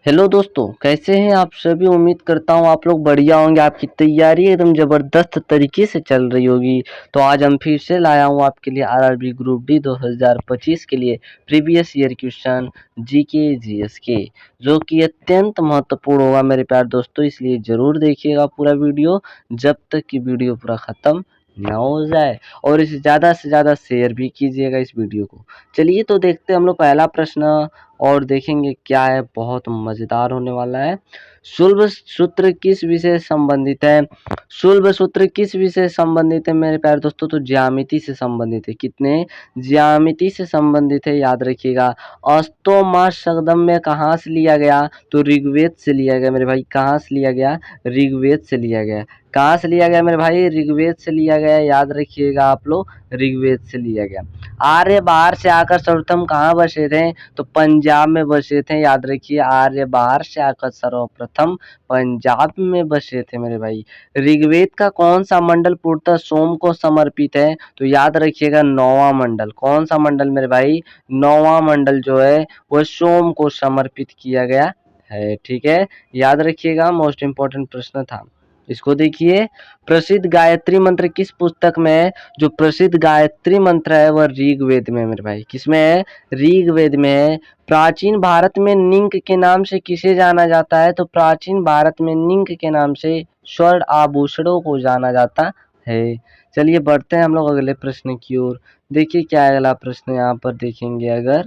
Hello दोस्तों, कैसे हैं आप सभी। उम्मीद करता हूँ आप लोग बढ़िया होंगे। आपकी तैयारी एकदम ज़बरदस्त तरीके से चल रही होगी। तो आज हम फिर से लाया हूँ आपके लिए आरआरबी ग्रुप डी 2025 के लिए previous year question GK GS के, जो कि अत्यंत महत्वपूर्ण होगा मेरे प्यारे दोस्तों। इसलिए ज़रूर देखिएगा पूरा वीडियो जब तक कि वीडियो पूरा ख़त्म ना हो जाए, और इसे ज़्यादा से ज़्यादा शेयर भी कीजिएगा इस वीडियो को। चलिए तो देखते हैं हम लोग पहला प्रश्न, और देखेंगे क्या है। बहुत मज़ेदार होने वाला है। शुल्ब सूत्र किस विषय से संबंधित है? शुल्ब सूत्र किस विषय से संबंधित है मेरे प्यारे दोस्तों? तो ज्यामिति से संबंधित है। कितने? ज्यामिति से संबंधित है, याद रखिएगा। अस्तोमा शब्दम्य कहाँ से लिया गया? तो ऋग्वेद से लिया गया मेरे भाई। कहाँ से लिया गया? ऋग्वेद से लिया गया। कहाँ से लिया गया मेरे भाई? ऋग्वेद से लिया गया, याद रखिएगा आप लोग, ऋग्वेद से लिया गया। आर्य बाहर से आकर सर्वप्रथम कहाँ बसे थे? तो पंजाब में बसे थे, याद रखिए। आर्य बाहर से आकर सर्वप्रथम पंजाब में बसे थे मेरे भाई। ऋग्वेद का कौन सा मंडल पूर्णतः सोम को समर्पित है? तो याद रखिएगा 9वां मंडल। कौन सा मंडल मेरे भाई? 9वां मंडल जो है वह सोम को समर्पित किया गया है। ठीक है, याद रखिएगा, मोस्ट इंपॉर्टेंट प्रश्न था। इसको देखिए, प्रसिद्ध गायत्री मंत्र किस पुस्तक में है? जो प्रसिद्ध गायत्री मंत्र है वह ऋग्वेद में मेरे भाई। किसमें है? ऋग्वेद में है। प्राचीन भारत में निंक के नाम से किसे जाना जाता है? तो प्राचीन भारत में निंक के नाम से स्वर्ण आभूषणों को जाना जाता है। चलिए बढ़ते हैं हम लोग अगले प्रश्न की ओर। देखिए क्या है अगला प्रश्न, यहाँ पर देखेंगे अगर,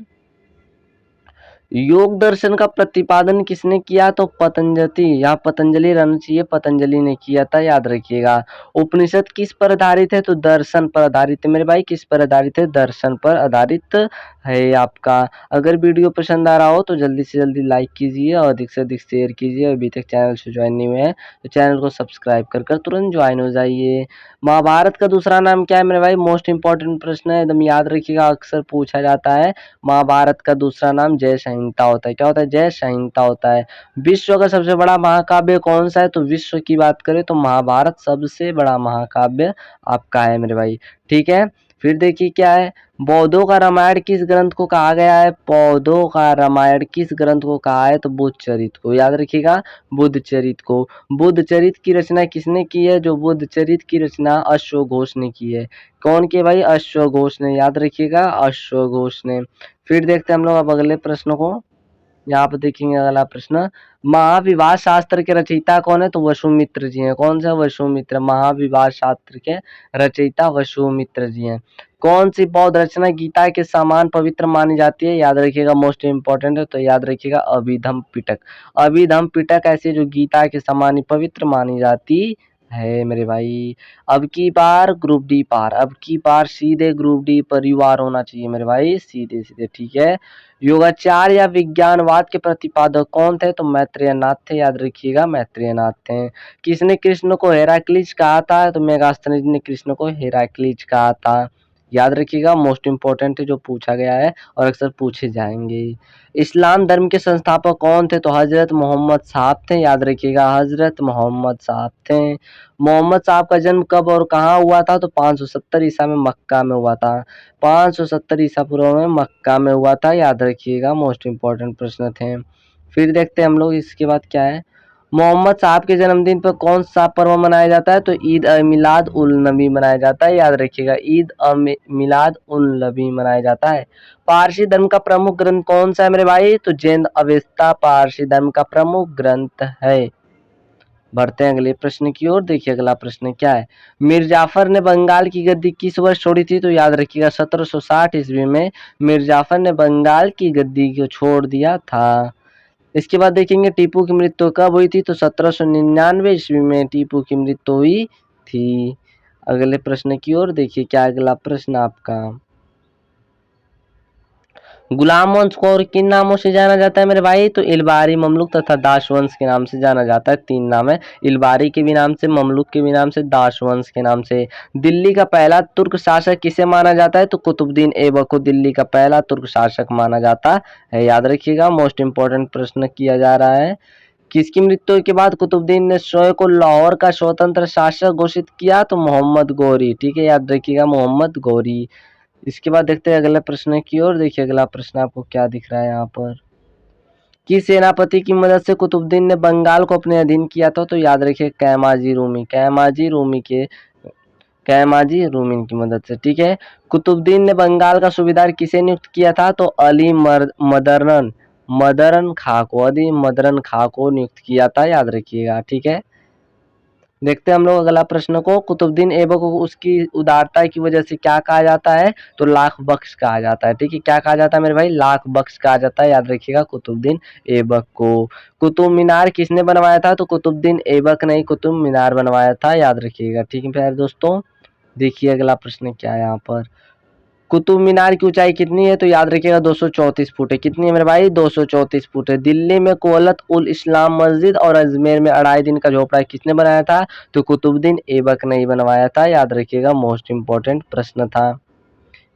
योग दर्शन का प्रतिपादन किसने किया? तो पतंजलि। यहाँ पतंजलि रहना चाहिए, पतंजलि ने किया था, याद रखिएगा। उपनिषद किस पर आधारित है? तो दर्शन पर आधारित है मेरे भाई। किस पर आधारित है? दर्शन पर आधारित है आपका। अगर वीडियो पसंद आ रहा हो तो जल्दी से जल्दी लाइक कीजिए और अधिक से अधिक शेयर कीजिए। अभी तक चैनल से ज्वाइन नहीं हुए हैं तो चैनल को सब्सक्राइब कर तुरंत ज्वाइन हो जाइए। महाभारत का दूसरा नाम क्या है मेरे भाई? मोस्ट इंपॉर्टेंट प्रश्न है, एकदम याद रखिएगा, अक्सर पूछा जाता है। महाभारत का दूसरा नाम जय संहिता होता है। क्या होता है? जय संहिता होता है। विश्व का सबसे बड़ा महाकाव्य कौन सा है? तो विश्व की बात करें तो महाभारत सबसे बड़ा महाकाव्य आपका है मेरे भाई। ठीक है, फिर देखिए क्या है। बौद्धों का रामायण किस ग्रंथ को कहा गया है? बौद्धों का रामायण किस ग्रंथ को कहा है? तो बुद्ध चरित को, याद रखिएगा, बुद्ध चरित को। बुद्ध चरित की रचना किसने की है? जो बुद्ध चरित की रचना अश्वघोष ने की है। कौन के भाई? अश्वघोष ने, याद रखिएगा, अश्वघोष ने। फिर देखते हैं हम लोग अब अगले प्रश्न को। यहाँ पे देखेंगे अगला प्रश्न, महाविवाह शास्त्र के रचयिता कौन है? तो वसुमित्र जी हैं। कौन सा? वसुमित्र। महाविवाह शास्त्र के रचयिता वसुमित्र जी हैं। कौन सी बौद्ध रचना गीता के समान पवित्र मानी जाती है? याद रखिएगा, मोस्ट इंपॉर्टेंट है, तो याद रखिएगा अभिधम पिटक। अभिधम पिटक ऐसी जो गीता के समान ही पवित्र मानी जाती है मेरे भाई। अब की बार ग्रुप डी पार, अब की बार सीधे ग्रुप डी परिवार होना चाहिए मेरे भाई, सीधे सीधे। ठीक है, योगाचार या विज्ञानवाद के प्रतिपादक कौन थे? तो मैत्रेयनाथ थे, याद रखिएगा, मैत्रेयनाथ थे। किसने कृष्ण को हेराक्लीज कहा था? तो मेगास्थनीज ने कृष्ण को हेराक्लीज कहा था, याद रखिएगा, मोस्ट इंपॉर्टेंट है, जो पूछा गया है और अक्सर पूछे जाएंगे। इस्लाम धर्म के संस्थापक कौन थे? तो हजरत मोहम्मद साहब थे, याद रखिएगा, हजरत मोहम्मद साहब थे। मोहम्मद साहब का जन्म कब और कहाँ हुआ था? तो 570 ईसा में मक्का में हुआ था। 570 ईसा पूर्व में मक्का में हुआ था, याद रखिएगा, मोस्ट इंपॉर्टेंट प्रश्न थे। फिर देखते हैं हम लोग इसके बाद क्या है। मोहम्मद साहब के जन्मदिन पर कौन सा पर्व मनाया जाता है? तो ईद मिलाद उल नबी मनाया जाता है, याद रखिएगा, ईद मिलाद उल नबी मनाया जाता है। पारसी धर्म का प्रमुख ग्रंथ कौन सा है मेरे भाई? तो जैन अवेस्ता पारसी धर्म का प्रमुख ग्रंथ है। बढ़ते हैं अगले प्रश्न की ओर। देखिए अगला प्रश्न क्या है। मीर जाफर ने बंगाल की गद्दी किस वर्ष छोड़ी थी? तो याद रखिएगा 1760 ईस्वी में मीर जाफर ने बंगाल की गद्दी को छोड़ दिया था। इसके बाद देखेंगे टीपू की मृत्यु कब हुई थी? तो 1799 ईस्वी में टीपू की मृत्यु हुई थी। अगले प्रश्न की ओर देखिए क्या अगला प्रश्न आपका। गुलाम वंश को और किन नामों से जाना जाता है मेरे भाई? तो इलबारी, ममलुक तथा दास वंश के नाम से जाना जाता है। 3 नाम है, इलबारी के भी नाम से, ममलुक के भी नाम से, दास वंश के नाम से। दिल्ली का पहला तुर्क शासक किसे माना जाता है? तो कुतुबुद्दीन ऐबक को दिल्ली का पहला तुर्क शासक माना जाता है, याद रखिएगा, मोस्ट इंपॉर्टेंट प्रश्न किया जा रहा है। किसकी मृत्यु के बाद कुतुबुद्दीन ने स्वयं को लाहौर का स्वतंत्र शासक घोषित किया? तो मोहम्मद गौरी। ठीक है, याद रखिएगा, मोहम्मद गौरी। इसके बाद देखते हैं अगले प्रश्न की ओर। देखिए अगला प्रश्न आपको क्या दिख रहा है यहाँ पर। किस सेनापति की मदद से कुतुबुद्दीन ने बंगाल को अपने अधीन किया था? तो याद रखिए कैमाजी रूमी, कैमाजी रूमी की मदद से। ठीक है। कुतुबुद्दीन ने बंगाल का सूबेदार किसे नियुक्त किया था? तो मदरन खां को नियुक्त किया था, याद रखिएगा। ठीक है। देखते हैं हम लोग अगला प्रश्न को। कुतुबुद्दीन ऐबक को उसकी उदारता की वजह से क्या कहा जाता है? तो लाख बख्श कहा जाता है। ठीक है। क्या कहा जाता है मेरे भाई? लाख बख्श कहा जाता है, याद रखिएगा कुतुबुद्दीन ऐबक को। कुतुब मीनार किसने बनवाया था? तो कुतुबुद्दीन ऐबक ने कुतुब मीनार बनवाया था, याद रखिएगा। ठीक है प्यारे दोस्तों, देखिए अगला प्रश्न क्या है यहाँ पर। कुतुब मीनार की ऊंचाई कितनी है? तो याद रखिएगा 234 फुट है। कितनी है मेरे भाई? 234 फुट है। दिल्ली में कोलत उल इस्लाम मस्जिद और अजमेर में 2.5 दिन का झोपड़ा किसने बनाया था? तो कुतुबुद्दीन ऐबक ने ही बनवाया था, याद रखिएगा। मोस्ट इंपॉर्टेंट प्रश्न था।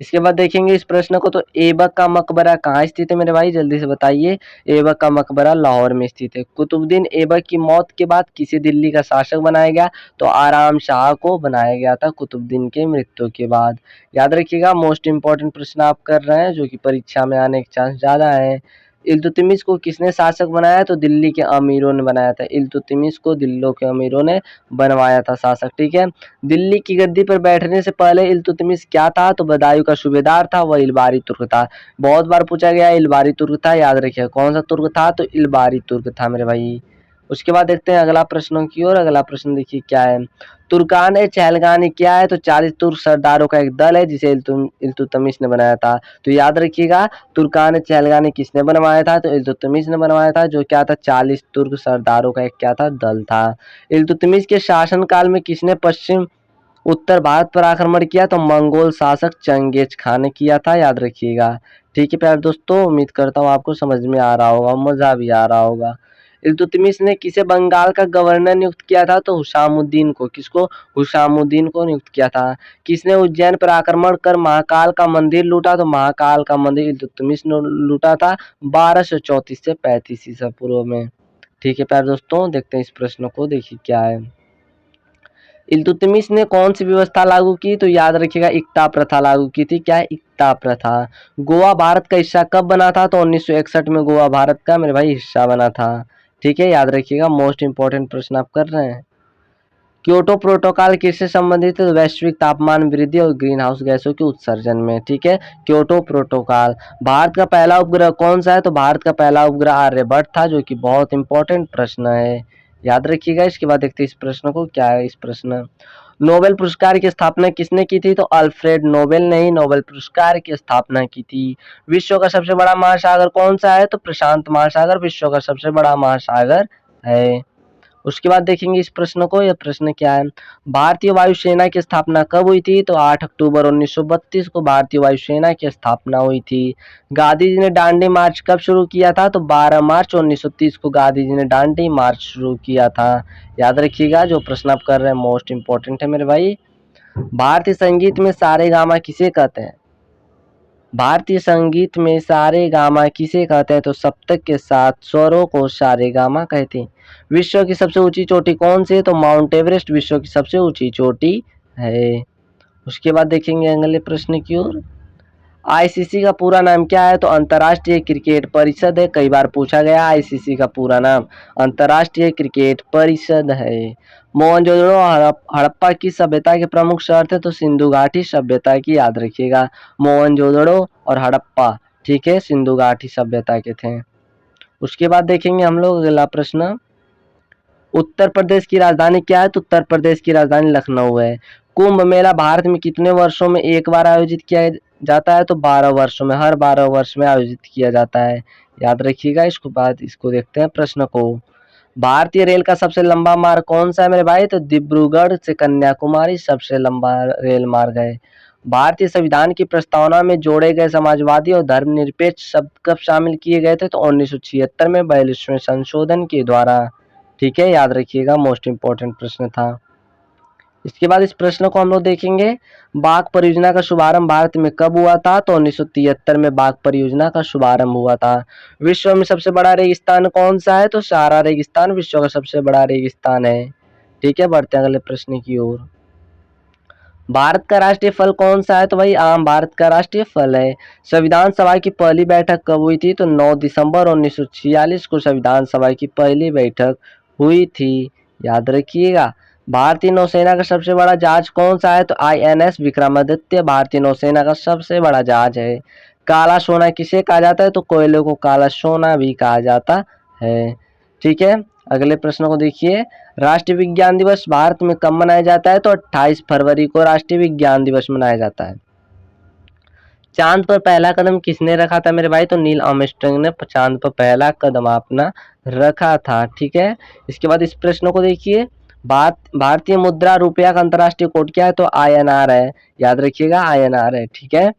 इसके बाद देखेंगे इस प्रश्न को। तो ऐबक का मकबरा कहाँ स्थित है मेरे भाई? जल्दी से बताइए। ऐबक का मकबरा लाहौर में स्थित है। कुतुबुद्दीन ऐबक की मौत के बाद किसे दिल्ली का शासक बनाया गया? तो आराम शाह को बनाया गया था कुतुबुद्दीन के मृत्यु के बाद। याद रखिएगा, मोस्ट इंपॉर्टेंट प्रश्न आप कर रहे हैं जो कि परीक्षा में आने के चांस ज्यादा है। इल्तुतमिश को किसने शासक बनाया? तो दिल्ली के अमीरों ने बनाया था। इल्तुतमिश को दिल्ली के अमीरों ने बनवाया था शासक। ठीक है। दिल्ली की गद्दी पर बैठने से पहले इल्तुतमिश क्या था? तो बदायूं का सूबेदार था, वह इल्बारी तुर्क था। बहुत बार पूछा गया इल्बारी तुर्क था, याद रखिए। कौन सा तुर्क था? तो इल्बारी तुर्क था मेरे भाई। उसके बाद देखते हैं अगला प्रश्नों की ओर। अगला प्रश्न देखिए क्या है। तुर्कान ए चहलगानी क्या है? तो 40 तुर्क सरदारों का एक दल है जिसे इल्तुतमिश ने बनाया था। तो याद रखिएगा, तुर्कान ए चहलगानी किसने बनवाया था? तो इल्तुतमिश ने बनवाया था, जो क्या था? 40 तुर्क सरदारों का एक क्या था? दल था। इल्तुतमिश के शासनकाल में किसने पश्चिम उत्तर भारत पर आक्रमण किया? तो मंगोल शासक चंगेज खान ने किया था, याद रखिएगा। ठीक है प्यारे दोस्तों, उम्मीद करता हूँ आपको समझ में आ रहा होगा, मजा भी आ रहा होगा। इल्तुतमिश ने किसे बंगाल का गवर्नर नियुक्त किया था? तो हुशामुद्दीन को। किसको? हुशामुद्दीन को नियुक्त किया था। किसने उज्जैन पर आक्रमण कर महाकाल का मंदिर लूटा? तो महाकाल का मंदिर इल्तुतमिश ने लूटा था 1234 से 35 ईसा पूर्व में। ठीक है प्यारे दोस्तों, देखते हैं इस प्रश्न को। देखिए क्या है। इल्तुतमिश ने कौन सी व्यवस्था लागू की? तो याद रखिएगा इक्ता प्रथा लागू की थी। क्या है? इक्ता प्रथा। गोवा भारत का हिस्सा कब बना था? तो 1961 में गोवा भारत का मेरे भाई हिस्सा बना था। ठीक है, याद रखिएगा। मोस्ट इंपॉर्टेंट प्रश्न आप कर रहे हैं। क्योटो प्रोटोकॉल किससे संबंधित है? वैश्विक तापमान वृद्धि और ग्रीन हाउस गैसों के उत्सर्जन में। ठीक है, क्योटो प्रोटोकॉल। भारत का पहला उपग्रह कौन सा है? तो भारत का पहला उपग्रह आर्यभट्ट था, जो कि बहुत इंपॉर्टेंट प्रश्न है, याद रखिएगा। इसके बाद देखते हैं इस प्रश्न को। क्या है इस प्रश्न। नोबेल पुरस्कार की स्थापना किसने की थी? तो अल्फ्रेड नोबेल ने ही नोबेल पुरस्कार की स्थापना की थी। विश्व का सबसे बड़ा महासागर कौन सा है? तो प्रशांत महासागर विश्व का सबसे बड़ा महासागर है। उसके बाद देखेंगे इस प्रश्न को। यह प्रश्न क्या है। भारतीय वायुसेना की स्थापना कब हुई थी? तो 8 अक्टूबर 1932 को भारतीय वायुसेना की स्थापना हुई थी। गांधी जी ने दांडी मार्च कब शुरू किया था? तो 12 मार्च 1930 को गांधी जी ने दांडी मार्च शुरू किया था, याद रखिएगा। जो प्रश्न आप कर रहे हैं मोस्ट इंपॉर्टेंट है मेरे भाई। भारतीय संगीत में सारेगामा किसे कहते हैं? भारतीय संगीत में सारेगामा किसे कहते हैं? तो सप्तक के सात स्वरों को सारेगामा कहते हैं। विश्व की सबसे ऊंची चोटी कौन सी है? तो माउंट एवरेस्ट विश्व की सबसे ऊंची चोटी है। उसके बाद देखेंगे अगले प्रश्न की ओर। आईसीसी का पूरा नाम क्या है? तो अंतर्राष्ट्रीय क्रिकेट परिषद है। कई बार पूछा गया आईसीसी का पूरा नाम अंतर्राष्ट्रीय क्रिकेट परिषद है। मोहनजोदड़ो हड़प्पा की सभ्यता के प्रमुख शहर थे? तो सिंधु घाटी सभ्यता की, याद रखिएगा। मोहनजोदड़ो और हड़प्पा, ठीक है, सिंधु घाटी सभ्यता के थे। उसके बाद देखेंगे हम लोग अगला प्रश्न। उत्तर प्रदेश की राजधानी क्या है? तो उत्तर प्रदेश की राजधानी लखनऊ है। कुंभ मेला भारत में कितने वर्षों में एक बार आयोजित किया जाता है? तो 12 वर्षों में, हर 12 वर्ष में आयोजित किया जाता है, याद रखिएगा। इसको बाद इसको देखते हैं प्रश्न को। भारतीय रेल का सबसे लंबा मार्ग कौन सा है मेरे भाई? तो डिब्रूगढ़ से कन्याकुमारी सबसे लंबा रेल मार्ग है। भारतीय संविधान की प्रस्तावना में जोड़े गए समाजवादी और धर्मनिरपेक्ष शब्द कब शामिल किए गए थे? तो 1976 में 42वें संशोधन के द्वारा। ठीक है, याद रखिएगा। मोस्ट इंपॉर्टेंट प्रश्न था। इसके बाद इस प्रश्न को हम लोग देखेंगे। बाघ परियोजना का शुभारंभ भारत में कब हुआ था? तो 1973 में बाघ परियोजना का शुभारंभ हुआ था। विश्व में सबसे बड़ा रेगिस्तान कौन सा है? तो सहारा रेगिस्तान विश्व का सबसे बड़ा रेगिस्तान है। ठीक है, बढ़ते हैं अगले प्रश्न की ओर। भारत का राष्ट्रीय फल कौन सा है? तो भाई आम भारत का राष्ट्रीय फल है। संविधान सभा की पहली बैठक कब हुई थी? तो 9 दिसंबर 1946 को संविधान सभा की पहली बैठक हुई थी, याद रखिएगा। भारतीय नौसेना का सबसे बड़ा जहाज कौन सा है? तो INS विक्रमादित्य भारतीय नौसेना का सबसे बड़ा जहाज है। काला सोना किसे कहा जाता है? तो कोयले को काला सोना भी कहा जाता है। ठीक है, अगले प्रश्न को देखिए। राष्ट्रीय विज्ञान दिवस भारत में कब मनाया जाता है? तो 28 फरवरी को राष्ट्रीय विज्ञान दिवस मनाया जाता है। चांद पर पहला कदम किसने रखा था मेरे भाई? तो नील आर्मस्ट्रांग ने चांद पर पहला कदम अपना रखा था। ठीक है, इसके बाद इस प्रश्न को देखिए। भारतीय मुद्रा रुपया का अंतर्राष्ट्रीय कोड क्या है? तो INR है, याद रखिएगा INR है। ठीक है,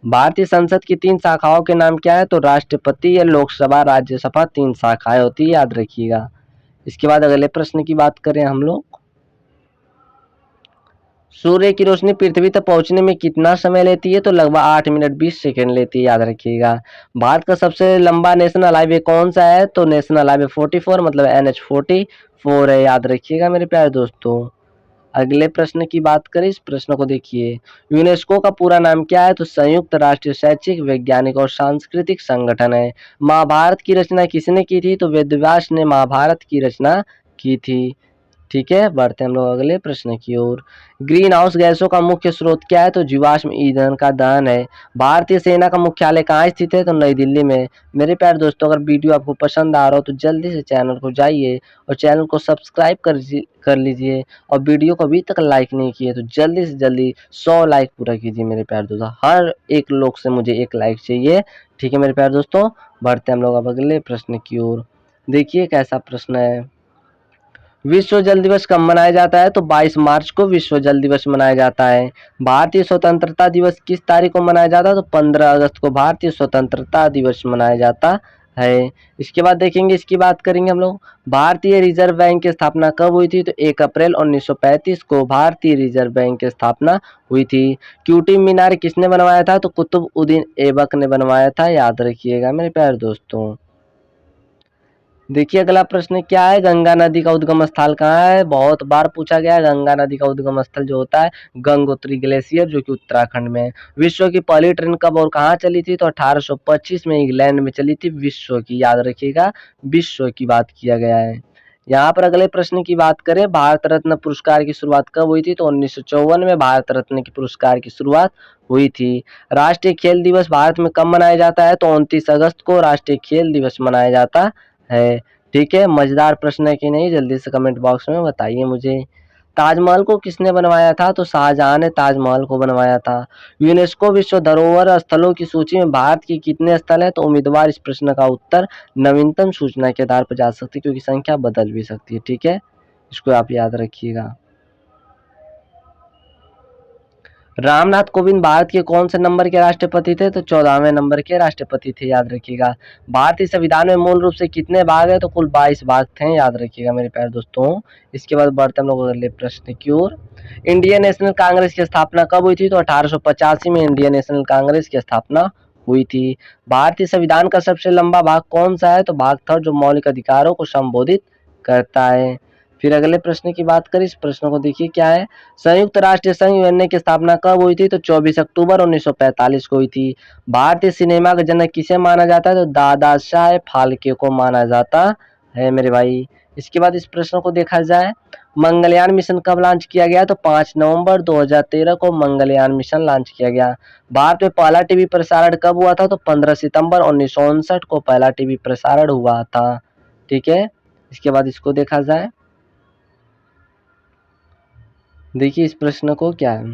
भारतीय संसद की 3 शाखाओं के नाम क्या है? तो राष्ट्रपति या लोकसभा राज्यसभा 3 शाखाएं होती है, याद रखिएगा। इसके बाद अगले प्रश्न की बात करें हम लोग। सूर्य की रोशनी पृथ्वी तक पहुंचने में कितना समय लेती है? तो लगभग 8 मिनट 20 सेकंड लेती है, याद रखिएगा। भारत का सबसे लंबा नेशनल हाईवे कौन सा है? तो नेशनल हाईवे 44 मतलब NH44 है, याद रखिएगा मेरे प्यारे दोस्तों। अगले प्रश्न की बात करें, इस प्रश्न को देखिए। यूनेस्को का पूरा नाम क्या है? तो संयुक्त राष्ट्र शैक्षिक वैज्ञानिक और सांस्कृतिक संगठन है। महाभारत की रचना किसने की थी? तो वेदव्यास ने महाभारत की रचना की थी। ठीक है, बढ़ते हम लोग अगले प्रश्न की ओर। ग्रीन हाउस गैसों का मुख्य स्रोत क्या है? तो जीवाश्म ईंधन का दहन है। भारतीय सेना का मुख्यालय कहाँ स्थित है? तो नई दिल्ली में। मेरे प्यारे दोस्तों, अगर वीडियो आपको पसंद आ रहा हो तो जल्दी से चैनल को जाइए और चैनल को सब्सक्राइब कर लीजिए, और वीडियो को अभी तक लाइक नहीं किए तो जल्दी से जल्दी 100 लाइक पूरा कीजिए मेरे प्यारे दोस्तों। हर एक लोग से मुझे 1 लाइक चाहिए। ठीक है मेरे प्यारे दोस्तों, बढ़ते हम लोग अब अगले प्रश्न की ओर। देखिए कैसा प्रश्न है। विश्व जल दिवस कब मनाया जाता है? तो 22 मार्च को विश्व जल दिवस मनाया जाता है। भारतीय स्वतंत्रता दिवस किस तारीख को मनाया जाता है? तो 15 अगस्त को भारतीय स्वतंत्रता दिवस मनाया जाता है। इसके बाद देखेंगे, इसकी बात करेंगे हम लोग। भारतीय रिजर्व बैंक की स्थापना कब हुई थी? तो 1 अप्रैल 1935 को भारतीय रिजर्व बैंक की स्थापना हुई थी। क्यूटी मीनार किसने बनवाया था? तो कुतुबउद्दीन ऐबक ने बनवाया था, याद रखिएगा मेरे प्यारे दोस्तों। देखिए अगला प्रश्न क्या है। गंगा नदी का उद्गम स्थल कहाँ है? बहुत बार पूछा गया है। गंगा नदी का उद्गम स्थल जो होता है गंगोत्री ग्लेशियर, जो कि उत्तराखंड में है। विश्व की पहली ट्रेन कब और कहाँ चली थी? तो 1825 में इंग्लैंड में चली थी, विश्व की, याद रखिएगा विश्व की बात किया गया है। यहाँ पर अगले प्रश्न की बात करें, भारत रत्न पुरस्कार की शुरुआत कब हुई थी? तो 1954 में भारत रत्न की पुरस्कार की शुरुआत हुई थी। राष्ट्रीय खेल दिवस भारत में कब मनाया जाता है? तो 29 अगस्त को राष्ट्रीय खेल दिवस मनाया जाता है। ठीक है, मजेदार प्रश्न है कि नहीं, जल्दी से कमेंट बॉक्स में बताइए मुझे। ताजमहल को किसने बनवाया था? तो शाहजहां ने ताजमहल को बनवाया था। यूनेस्को विश्व धरोहर स्थलों की सूची में भारत की कितने स्थल हैं? तो उम्मीदवार इस प्रश्न का उत्तर नवीनतम सूचना के आधार पर जा सकती है, क्योंकि संख्या बदल भी सकती है। ठीक है, इसको आप याद रखिएगा। रामनाथ कोविंद भारत के कौन से नंबर के राष्ट्रपति थे? तो 14वें नंबर के राष्ट्रपति थे, याद रखिएगा। भारतीय संविधान में मूल रूप से कितने भाग है? तो कुल 22 भाग थे, याद रखिएगा मेरे प्यारे दोस्तों। इसके बाद बढ़ते हम लोग अगले प्रश्न की ओर। इंडियन नेशनल कांग्रेस की स्थापना कब हुई थी? तो 1885 में इंडियन नेशनल कांग्रेस की स्थापना हुई थी। भारतीय संविधान का सबसे लंबा भाग कौन सा है? तो भाग 3 जो मौलिक अधिकारों को संबोधित करता है। फिर अगले प्रश्न की बात करें, इस प्रश्न को देखिए क्या है। संयुक्त राष्ट्र संघ यूएनए की स्थापना कब हुई थी? तो 24 अक्टूबर 1945 को हुई थी। भारतीय सिनेमा का जनक किसे माना जाता है? तो दादा साहेब फाल्के को माना जाता है मेरे भाई। इसके बाद इस प्रश्न को देखा जाए, मंगलयान मिशन कब लॉन्च किया गया? तो 5 नवंबर 2013 को मंगलयान मिशन लॉन्च किया गया। भारत में पहला टीवी प्रसारण कब हुआ था? तो 15 सितंबर 1959 को पहला टीवी प्रसारण हुआ था। ठीक है, इसके बाद इसको देखा जाए। देखिए इस प्रश्न को क्या है।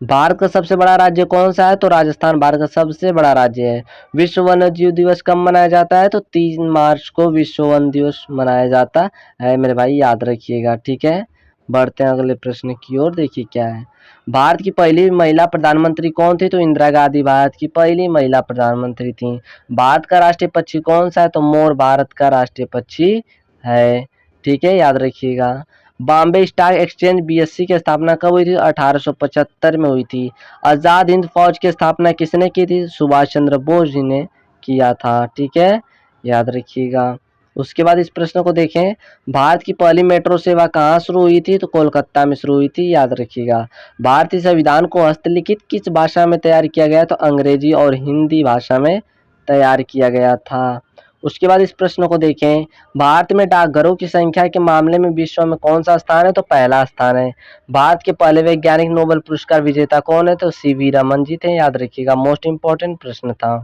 भारत का सबसे बड़ा राज्य कौन सा है? तो राजस्थान भारत का सबसे बड़ा राज्य है। विश्व वन्य जीव दिवस कब मनाया जाता है? तो 3 मार्च को विश्व वन दिवस मनाया जाता है मेरे भाई, याद रखिएगा। ठीक है, बढ़ते हैं अगले प्रश्न की ओर। देखिए क्या है। भारत की पहली महिला प्रधानमंत्री कौन थी? तो इंदिरा गांधी भारत की पहली महिला प्रधानमंत्री थी। भारत का राष्ट्रीय पक्षी कौन सा है? तो मोर भारत का राष्ट्रीय पक्षी है। ठीक है, याद रखिएगा। बॉम्बे स्टॉक एक्सचेंज BSE की स्थापना कब हुई थी? 1875 में हुई थी। आजाद हिंद फौज की स्थापना किसने की थी? सुभाष चंद्र बोस जी ने किया था। ठीक है, याद रखिएगा। उसके बाद इस प्रश्न को देखें, भारत की पहली मेट्रो सेवा कहाँ शुरू हुई थी? तो कोलकाता में शुरू हुई थी, याद रखिएगा। भारतीय संविधान को हस्तलिखित किस भाषा में तैयार किया गया? तो अंग्रेजी और हिंदी भाषा में तैयार किया गया था। उसके बाद इस प्रश्न को देखें, भारत में डाकघरों की संख्या के मामले में विश्व में कौन सा स्थान है? तो पहला स्थान है। भारत के पहले वैज्ञानिक नोबेल पुरस्कार विजेता कौन है? तो सीवी रमन जी थे, याद रखिएगा। मोस्ट इंपॉर्टेंट प्रश्न था।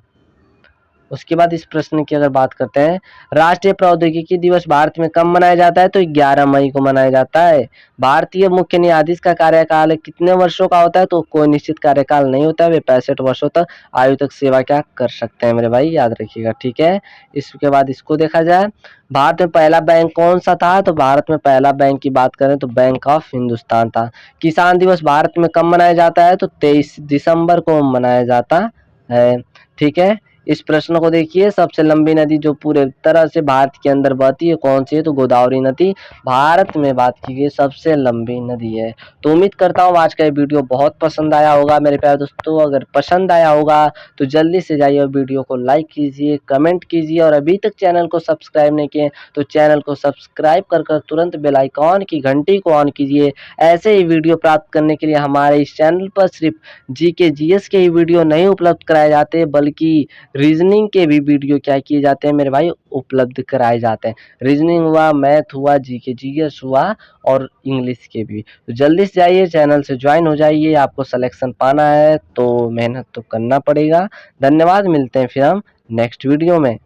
उसके बाद इस प्रश्न की अगर बात करते हैं, राष्ट्रीय प्रौद्योगिकी दिवस भारत में कब मनाया जाता है? तो 11 मई को मनाया जाता है। भारतीय मुख्य न्यायाधीश का कार्यकाल कितने वर्षों का होता है? तो कोई निश्चित कार्यकाल नहीं होता है, वे 65 वर्षों तक आयु तक सेवा क्या कर सकते हैं मेरे भाई, याद रखिएगा। ठीक है, इसके बाद इसको देखा जाए, भारत में पहला बैंक कौन सा था? तो भारत में पहला बैंक की बात करें तो बैंक ऑफ हिंदुस्तान था। किसान दिवस भारत में कब मनाया जाता है? तो 23 दिसंबर को मनाया जाता है। ठीक है, इस प्रश्न को देखिए, सबसे लंबी नदी जो पूरे तरह से भारत के अंदर बहती है कौन सी है? तो गोदावरी नदी भारत में बात की गई सबसे लंबी नदी है। तो उम्मीद करता हूँ आज का ये वीडियो बहुत पसंद आया होगा मेरे प्यारे दोस्तों। अगर पसंद आया होगा तो जल्दी से जाइए वीडियो को लाइक कीजिए, कमेंट कीजिए, और अभी तक चैनल को सब्सक्राइब नहीं किए तो चैनल को सब्सक्राइब कर तुरंत बेल आइकॉन की घंटी को ऑन कीजिए। ऐसे ही वीडियो प्राप्त करने के लिए हमारे इस चैनल पर सिर्फ जीके जीएस के ही वीडियो नहीं उपलब्ध कराए जाते, बल्कि रीजनिंग के भी वीडियो क्या किए जाते हैं मेरे भाई, उपलब्ध कराए जाते हैं। रीजनिंग हुआ, मैथ हुआ, जीके जीएस हुआ, और इंग्लिश के भी। तो जल्दी से जाइए, चैनल से ज्वाइन हो जाइए। आपको सिलेक्शन पाना है तो मेहनत तो करना पड़ेगा। धन्यवाद, मिलते हैं फिर हम नेक्स्ट वीडियो में।